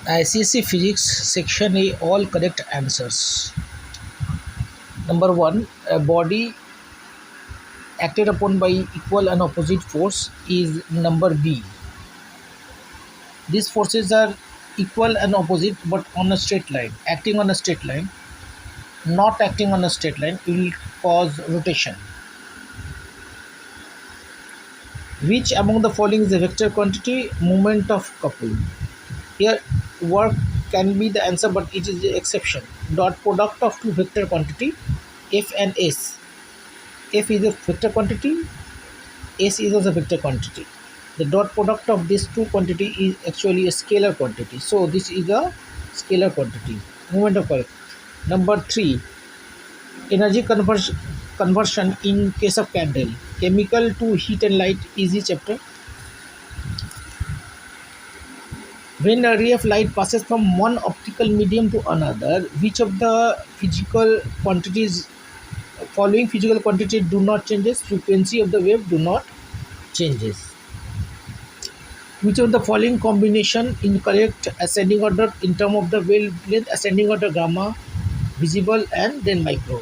ICSC Physics Section A, all correct answers. Number 1, a body acted upon by equal and opposite force is number B. These forces are equal and opposite but on a straight line. Acting on a straight line, not acting on a straight line will cause rotation. Which among the following is a vector quantity? Moment of couple. Here work can be the answer, but it is the exception. Dot product of two vector quantity F and S. F is a vector quantity, S is also a vector quantity. The dot product of these two quantity is actually a scalar quantity. So this is a scalar quantity. Moment of work. Number 3, energy conversion in case of candle. Chemical to heat and light, easy chapter. When a ray of light passes from one optical medium to another, which of the physical quantities following physical quantity do not changes? Frequency of the wave do not changes. Which of the following combination incorrect? Ascending order in term of the wavelength, ascending order gamma, visible and then micro.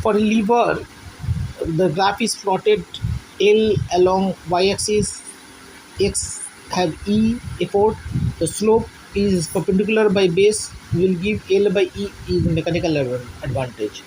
For a lever, the graph is plotted L along y-axis, x have E effort, the slope is perpendicular by base, will give L by E is mechanical advantage.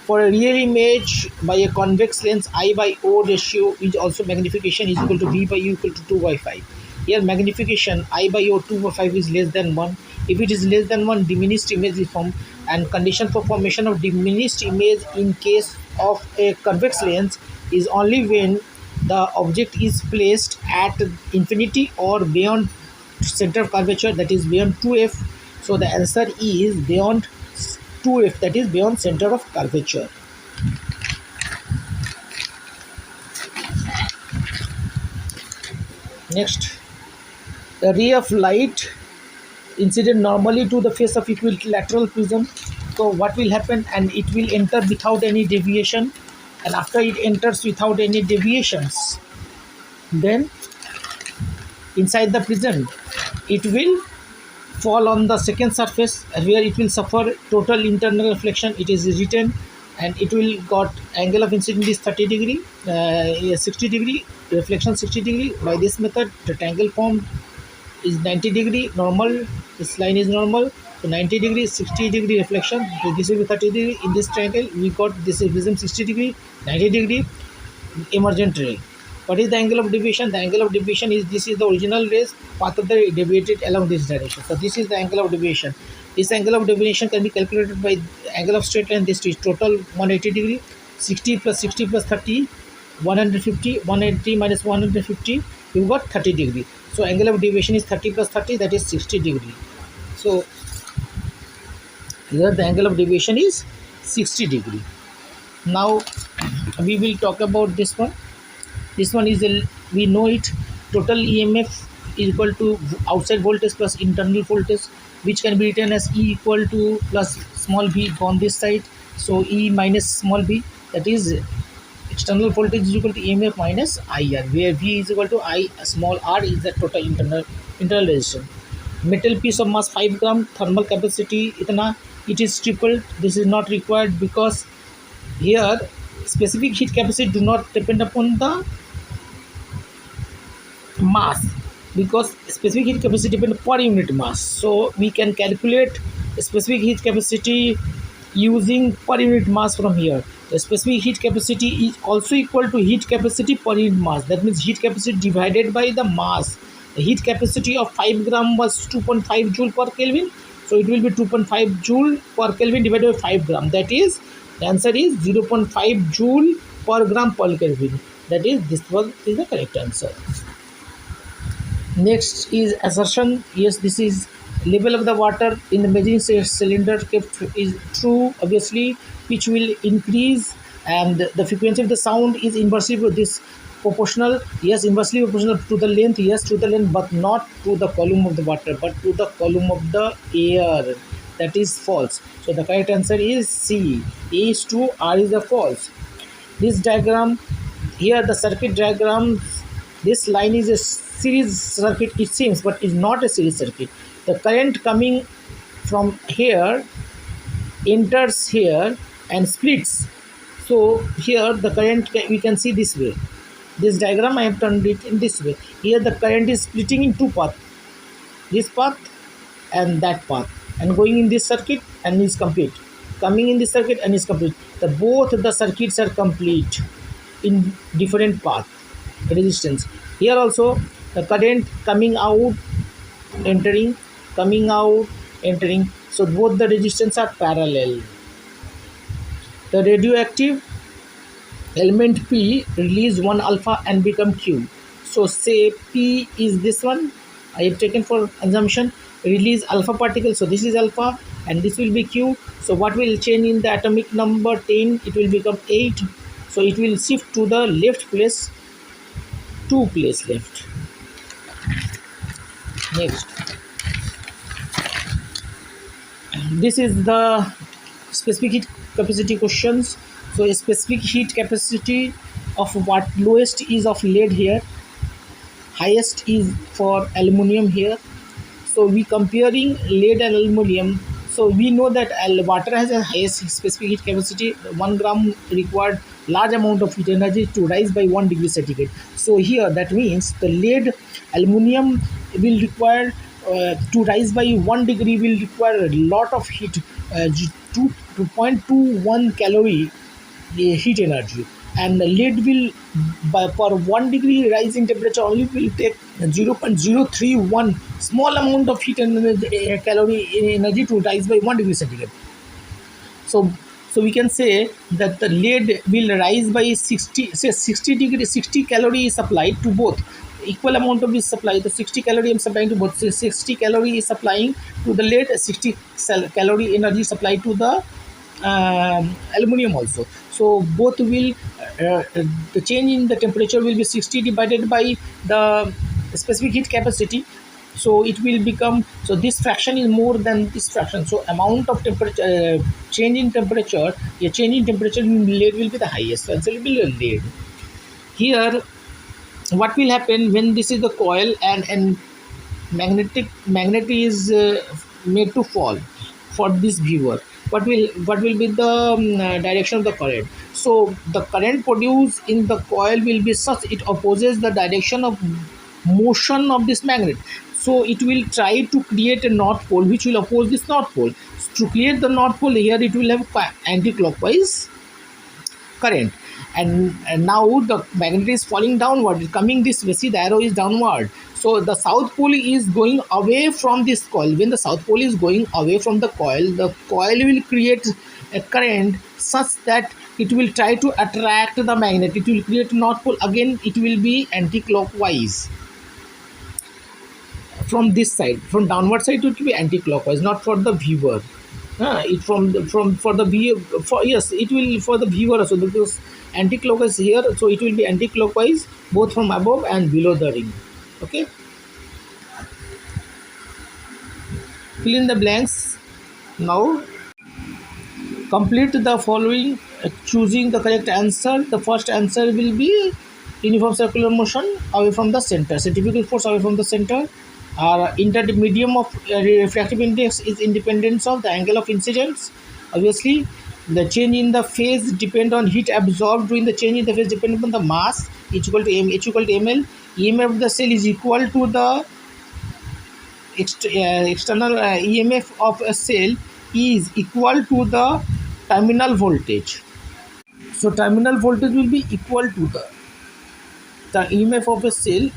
For a real image by a convex lens, I by O ratio is also magnification is equal to V by U equal to 2 by 5. Here magnification I by O 2 by 5 is less than 1. If it is less than 1, diminished image is formed, and condition for formation of diminished image in case of a convex lens is only when the object is placed at infinity or beyond center of curvature, that is beyond 2f. So the answer is beyond 2f, that is beyond center of curvature. Next, the ray of light incident normally to the face of equilateral prism. So what will happen? And it will enter without any deviation, and after it enters without any deviations, then inside the prism it will fall on the second surface where it will suffer total internal reflection. It is written, and it will got angle of incidence is 30 degree, 60 degree, reflection 60 degree. By this method the triangle formed is 90 degree normal, this line is normal, so 90 degree, 60 degree reflection, so this will be 30 degree. In this triangle we got this is prism 60 degree, 90 degree emergent ray. What is the angle of deviation? The angle of deviation is, this is the original rays, path of the ray deviated along this direction. So this is the angle of deviation. This angle of deviation can be calculated by angle of straight line. This is total 180 degree, 60 plus 60 plus 30, 150, 180 minus 150, you got 30 degree. So angle of deviation is 30 plus 30, that is 60 degree. So here the angle of deviation is 60 degree. Now we will talk about this one. This one is we know it, total EMF is equal to outside voltage plus internal voltage, which can be written as E equal to plus small v on this side. So E minus small v, that is external voltage is equal to EMF minus IR, where V is equal to I small r is the total internal resistance. Metal piece of mass 5 gram, thermal capacity itna, it is tripled. This is not required because here specific heat capacity do not depend upon the mass, because specific heat capacity depends per unit mass. So we can calculate specific heat capacity using per unit mass from here. The specific heat capacity is also equal to heat capacity per unit mass. That means heat capacity divided by the mass. The heat capacity of 5 gram was 2.5 joule per Kelvin. So it will be 2.5 joule per Kelvin divided by 5 gram. That is, the answer is 0.5 joule per gram per Kelvin. That is, this one is the correct answer. Next is assertion. Yes, this is level of the water in the measuring cylinder kept is true, obviously, which will increase, and the frequency of the sound is inversely with this proportional. Yes, inversely proportional to the length. Yes, to the length, but not to the volume of the water, but to the volume of the air. That is false. So the correct answer is C. A is true, R is the false. This diagram here, the circuit diagram This line is a series circuit, it seems, but it's not a series circuit. The current coming from here enters here and splits. So here the current we can see this way. This diagram I have turned it in this way. Here the current is splitting in two paths, this path and that path, and going in this circuit and is complete, coming in this circuit and is complete. Both the circuits are complete in different path resistance. Here also the current coming out, entering, coming out, entering, so both the resistance are parallel. The radioactive element P release 1 alpha and become Q. So say P is this one, I have taken for assumption, release alpha particle, so this is alpha and this will be Q. So what will change in the atomic number 10, it will become 8. So it will shift to the left place, 2 place left. Next, this is the specific heat capacity questions. So a specific heat capacity of what lowest is of lead here, highest is for aluminum here. So we comparing lead and aluminum. So we know that water has a highest specific heat capacity. 1 gram required large amount of heat energy to rise by 1 degree centigrade. So here that means the lead, aluminum will require to rise by 1 degree will require a lot of heat, 2.21 calorie heat energy, and lead will per 1 degree rise in temperature only will take 0.031 small amount of heat energy, calorie energy to rise by 1 degree centigrade. So we can say that the lead will rise by 60 calorie is supplied to both, equal amount of is supplied. The 60 calorie is supplying to both. So 60 calorie is supplying to the lead, 60 calorie energy supplied to the aluminum also. So both will the change in the temperature will be 60 divided by the specific heat capacity. So it will become, so this fraction is more than this fraction. So amount of temperature change in temperature, a change in temperature in lead will be the highest. So it will be lead. Here what will happen when this is the coil and magnet is made to fall for this viewer, what will be the direction of the current? So the current produced in the coil will be such it opposes the direction of motion of this magnet. So it will try to create a north pole which will oppose this north pole. To create the north pole, here it will have anti-clockwise current, and now the magnet is falling downward, coming this way, see the arrow is downward. So the south pole is going away from this coil. When the south pole is going away from the coil will create a current such that it will try to attract the magnet. It will create north pole, again it will be anti-clockwise from this side, from downward side it will be anti-clockwise, not for the viewer. It from for the viewer, for yes it will for the viewer also, because anti-clockwise here, so it will be anti-clockwise both from above and below the ring. Okay, fill in the blanks. Now complete the following, choosing the correct answer. The first answer will be uniform circular motion away from the center, centrifugal force away from the center. Medium of refractive index is independent of the angle of incidence. Obviously the change in the phase depend on heat absorbed during the change in the phase depend upon the mass, H equal to m, H equal to ml. EMF of the cell is equal to the external EMF of a cell is equal to the terminal voltage. So terminal voltage will be equal to the EMF of a cell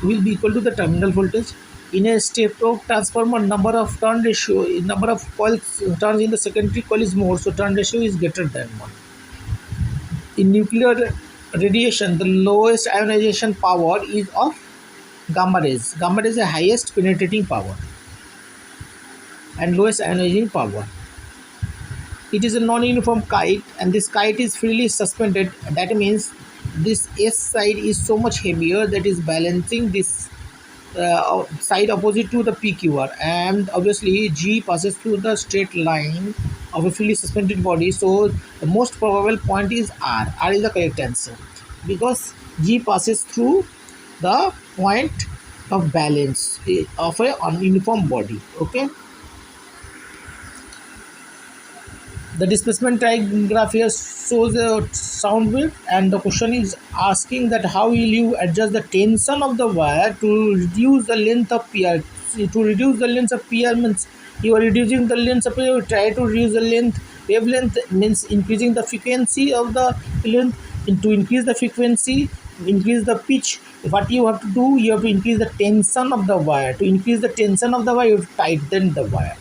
will be equal to the terminal voltage. In a step-up transformer, number of turn ratio, number of coils turns in the secondary coil is more, so turn ratio is greater than 1. In nuclear radiation, the lowest ionization power is of gamma rays. Gamma rays is the highest penetrating power and lowest ionizing power. It is a non-uniform kite, and this kite is freely suspended. That means this S side is so much heavier that is balancing this side opposite to the PQR, and obviously G passes through the straight line of a freely suspended body. So the most probable point is R. R is the correct answer because G passes through the point of balance of a uniform body. Okay. The displacement graph here shows a sound wave, and the question is asking that how will you adjust the tension of the wire to reduce the length of PR. To reduce the length of PR means you are reducing the length of PR. You try to reduce the length. Wavelength means increasing the frequency of the length. To increase the frequency, increase the pitch. What you have to do, you have to increase the tension of the wire. To increase the tension of the wire, you have to tighten the wire.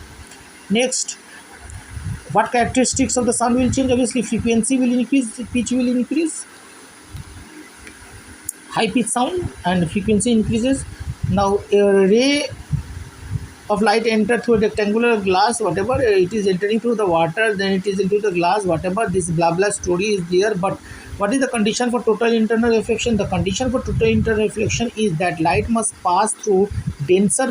Next, what characteristics of the sound will change? Obviously, frequency will increase, pitch will increase, high pitch sound and frequency increases. Now, a ray of light enter through a rectangular glass, whatever it is entering through the water, then it is into the glass, whatever this blah blah story is there. But what is the condition for total internal reflection? The condition for total internal reflection is that light must pass through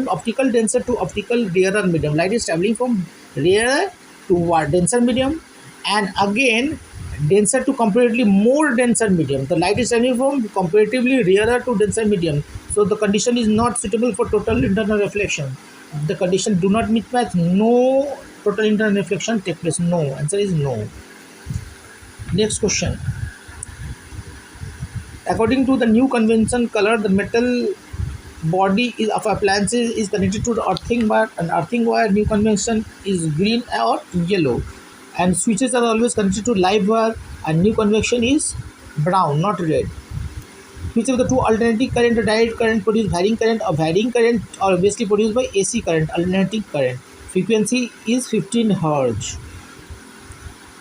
optical denser to optical rarer medium. Light is traveling from rarer to denser medium, and again denser to comparatively more denser medium. The light is traveling from comparatively rarer to denser medium. So the condition is not suitable for total internal reflection. The condition do not meet match, no total internal reflection take place. No, answer is no. Next question. According to the new convention color, the metal body of appliances is connected to the earthing wire. An earthing wire new convention is green or yellow, and switches are always connected to live wire, and new convention is brown, not red. Which of the two alternating current or direct current produce varying current, or varying current or obviously produced by AC current, alternating current? Frequency is 15 Hz.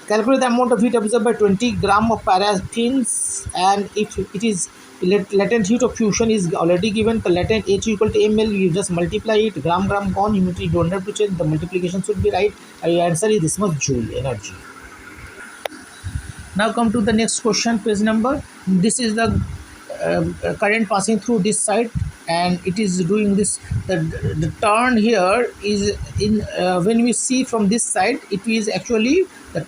Calculate the amount of heat absorbed by 20 gram of paraffins, and if it is latent heat of fusion is already given, the latent H equal to ml, you just multiply it, gram gone, you don't have to change, the multiplication should be right, and your answer is this much joule energy. Now come to the next question, page number. This is the current passing through this side, and it is doing this. The turn here is in when we see from this side, it is actually the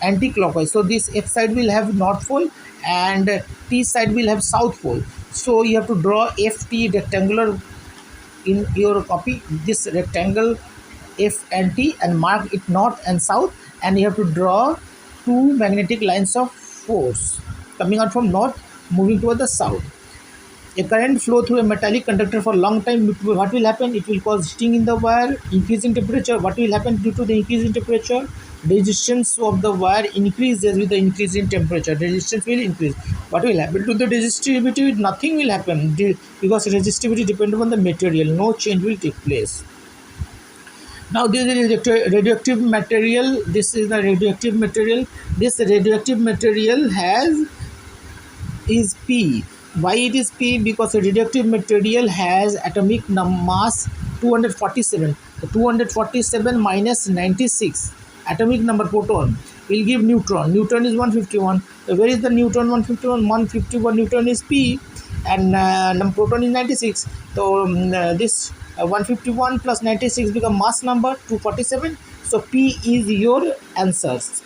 anti-clockwise. So this F side will have north pole and T side will have south pole. So you have to draw FT rectangular in your copy, this rectangle F and T, and mark it north and south, and you have to draw two magnetic lines of force coming out from north moving toward the south. A current flow through a metallic conductor for a long time, what will happen? It will cause heating in the wire, increasing temperature. What will happen due to the increase in temperature? Resistance of the wire increases with the increase in temperature. Resistance will increase. What will happen to the resistivity? Nothing will happen because resistivity depends on the material. No change will take place. Now this is radioactive material. This is the radioactive material. This radioactive material is P. Why it is P? Because the radioactive material has atomic mass 247. So 247 minus 96 atomic number proton will give neutron. Neutron is 151. So where is the neutron? 151. 151 neutron is P, and proton is 96. So this 151 plus 96 become mass number 247. So P is your answers.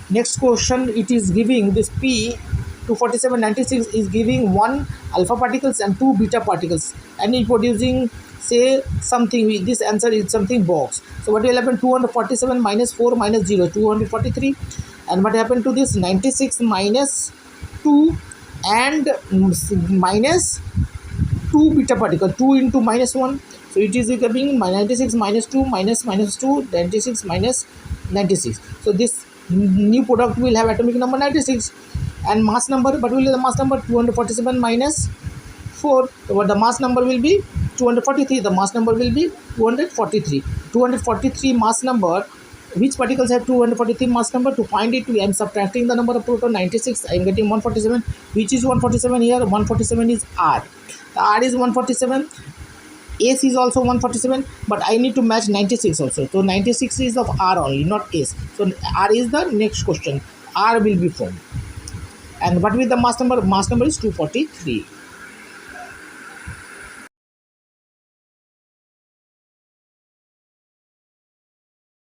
Next question, it is giving this P 24796 is giving 1 alpha particles and 2 beta particles, and it producing say something. This answer is something box. So what will happen? 247 minus 4 minus 0, 243. And what happened to this? 96 minus 2 and minus 2 beta particle, 2 into minus 1. So it is becoming 96 minus 2 minus 2, 96 minus 96. So this new product will have atomic number 96 and mass number. What will be the mass number? 247 minus 4. So what the mass number will be? 243. The mass number will be 243. 243 mass number. Which particles have 243 mass number? To find it, I am subtracting the number of proton 96. I am getting 147. Which is 147 here? 147 is R. The R is 147. S is also 147, but I need to match 96 also. So 96 is of R only, not S. So R is the next question. R will be formed. And what will the mass number? Mass number is 243.